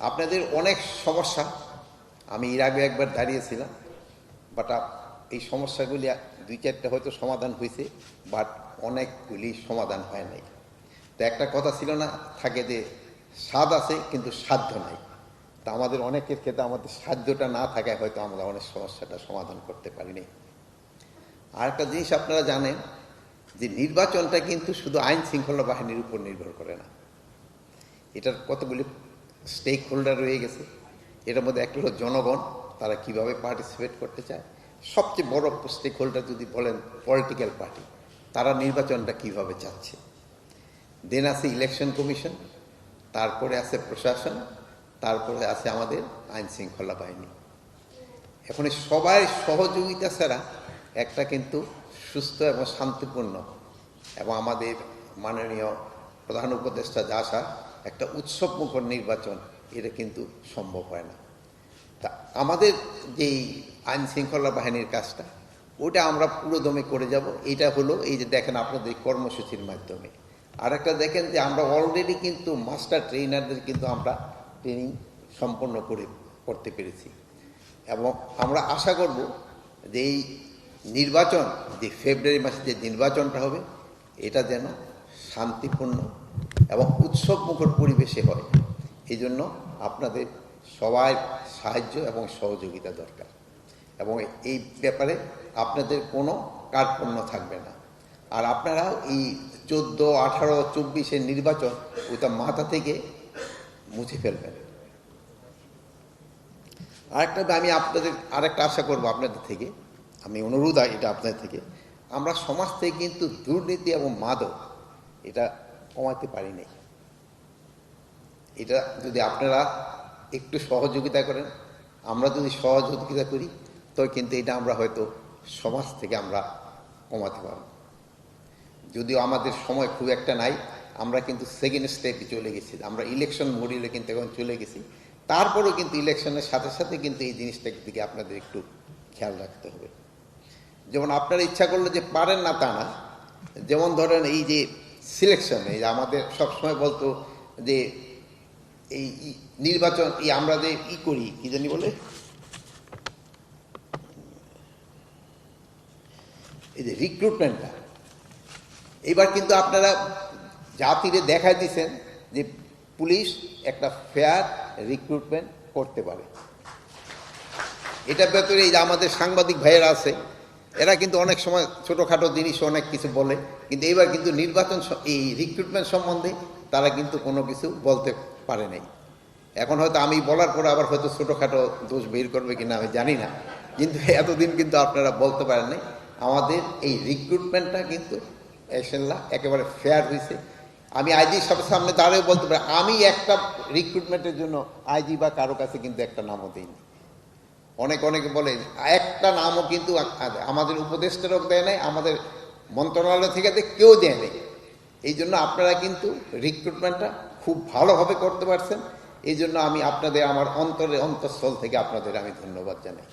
আপনাদের অনেক সমস্যা আমি এর আগে একবার দাঁড়িয়েছিলাম, বাট এই সমস্যাগুলি দুই চারটা হয়তো সমাধান হয়েছে, বাট অনেকগুলি সমাধান হয় নাই। তো একটা কথা ছিল না, থাকে যে স্বাদ আছে কিন্তু সাধ্য নাই। তা আমাদের অনেকের ক্ষেত্রে আমাদের সাধ্যটা না থাকায় হয়তো আমরা অনেক সমস্যাটা সমাধান করতে পারিনি। আর একটা জিনিস আপনারা জানেন যে নির্বাচনটা কিন্তু শুধু আইন শৃঙ্খলা বাহিনীর উপর নির্ভর করে না, এটার কতগুলি স্টেক হোল্ডার রয়ে গেছে। এটার মধ্যে একটা হলো জনগণ, তারা কিভাবে পার্টিসিপেট করতে চায়। সবচেয়ে বড় স্টেক হোল্ডার যদি বলেন পলিটিক্যাল পার্টি, তারা নির্বাচনটা কিভাবে চাচ্ছে। দেন আছে ইলেকশন কমিশন, তারপরে আছে প্রশাসন, তারপরে আছে আমাদের আইন শৃঙ্খলা বাহিনী। এখন সবাই সহযোগিতা ছাড়া একটা কিন্তু সুস্থ এবং শান্তিপূর্ণ এবং আমাদের মাননীয় প্রধান উপদেষ্টা যা আসা একটা উৎসবমুখর নির্বাচন, এটা কিন্তু সম্ভব হয় না। তা আমাদের যেই আইন শৃঙ্খলা বাহিনীর কাজটা, ওটা আমরা পুরোদমে করে যাব। এটা হলো এই যে দেখেন আপনাদের কর্মসূচির মাধ্যমে। আর একটা দেখেন যে আমরা অলরেডি কিন্তু মাস্টার ট্রেনারদের কিন্তু আমরা ট্রেনিং সম্পন্ন করতে পেরেছি, এবং আমরা আশা করব যে এই নির্বাচন, যে ফেব্রুয়ারি মাসে যে নির্বাচনটা হবে, এটা যেন শান্তিপূর্ণ এবং উৎসবমুখর পরিবেশে হয়। এই জন্য আপনাদের সবার সাহায্য এবং সহযোগিতা দরকার, এবং এই ব্যাপারে আপনাদের কোনো কার্পণ্য থাকবে না। আর আপনারা এই 14, 18, 24-এর নির্বাচন ওইটা মাথা থেকে মুছে ফেলবেন। আরেকটা আমি আপনাদের আরেকটা আশা করব আপনাদের থেকে, আমি অনুরোধ এটা আপনাদের থেকে, আমরা সমাজ থেকে কিন্তু দুর্নীতি এবং মাদক এটা কমাতে পারি নাই। এটা যদি আপনারা একটু সহযোগিতা করেন, আমরা যদি সহযোগিতা করি, তো কিন্তু এটা আমরা হয়তো সমাজ থেকে আমরা কমাতে পারব। যদিও আমাদের সময় খুব একটা নাই, আমরা কিন্তু সেকেন্ড স্টেপে চলে গেছি, আমরা ইলেকশন মডিউলে কিন্তু এখন চলে গেছি। তারপরেও কিন্তু ইলেকশনের সাথে সাথে কিন্তু এই জিনিসটার দিকে আপনাদের একটু খেয়াল রাখতে হবে। যেমন আপনারা ইচ্ছা করলে যে পারেন না তা না, যেমন ধরেন এই যে সিলেকশন, এই যে আমাদের সবসময় বলতো যে এই নির্বাচন আমরা যে করি কি জানি বলে, এই যে রিক্রুটমেন্টটা, এবার কিন্তু আপনারা জাতিরে দেখা দিচ্ছেন যে পুলিশ একটা ফেয়ার রিক্রুটমেন্ট করতে পারে। এটার ভেতরে এই যে আমাদের সাংবাদিক ভাইয়েরা আছে, এরা কিন্তু অনেক সময় ছোটোখাটো জিনিস অনেক কিছু বলে, কিন্তু এবার কিন্তু নির্বাচন এই রিক্রুটমেন্ট সম্বন্ধে তারা কিন্তু কোনো কিছু বলতে পারে নাই। এখন হয়তো আমি বলার পরে আবার হয়তো ছোটোখাটো দোষ বের করবে কিনা আমি জানি না, কিন্তু এতদিন কিন্তু আপনারা বলতে পারেন নাই। আমাদের এই রিক্রুটমেন্টটা কিন্তু একেবারে ফেয়ার হয়েছে। আমি আইজি সব সামনে দাঁড়িয়ে বলতে পারি, আমি একটা রিক্রুটমেন্টের জন্য আইজি বা কারো কাছে কিন্তু একটা নামও দিইনি। অনেকে বলে একটা নামও কিন্তু আমাদের উপদেষ্টারও দেয় নাই, আমাদের মন্ত্রণালয় থেকে কেউ দেয় নেই। এই জন্য আপনারা কিন্তু রিক্রুটমেন্টটা খুব ভালোভাবে করতে পারছেন। এই জন্য আমি আপনাদের আমার অন্তরস্থল থেকে আপনাদের আমি ধন্যবাদ জানাই।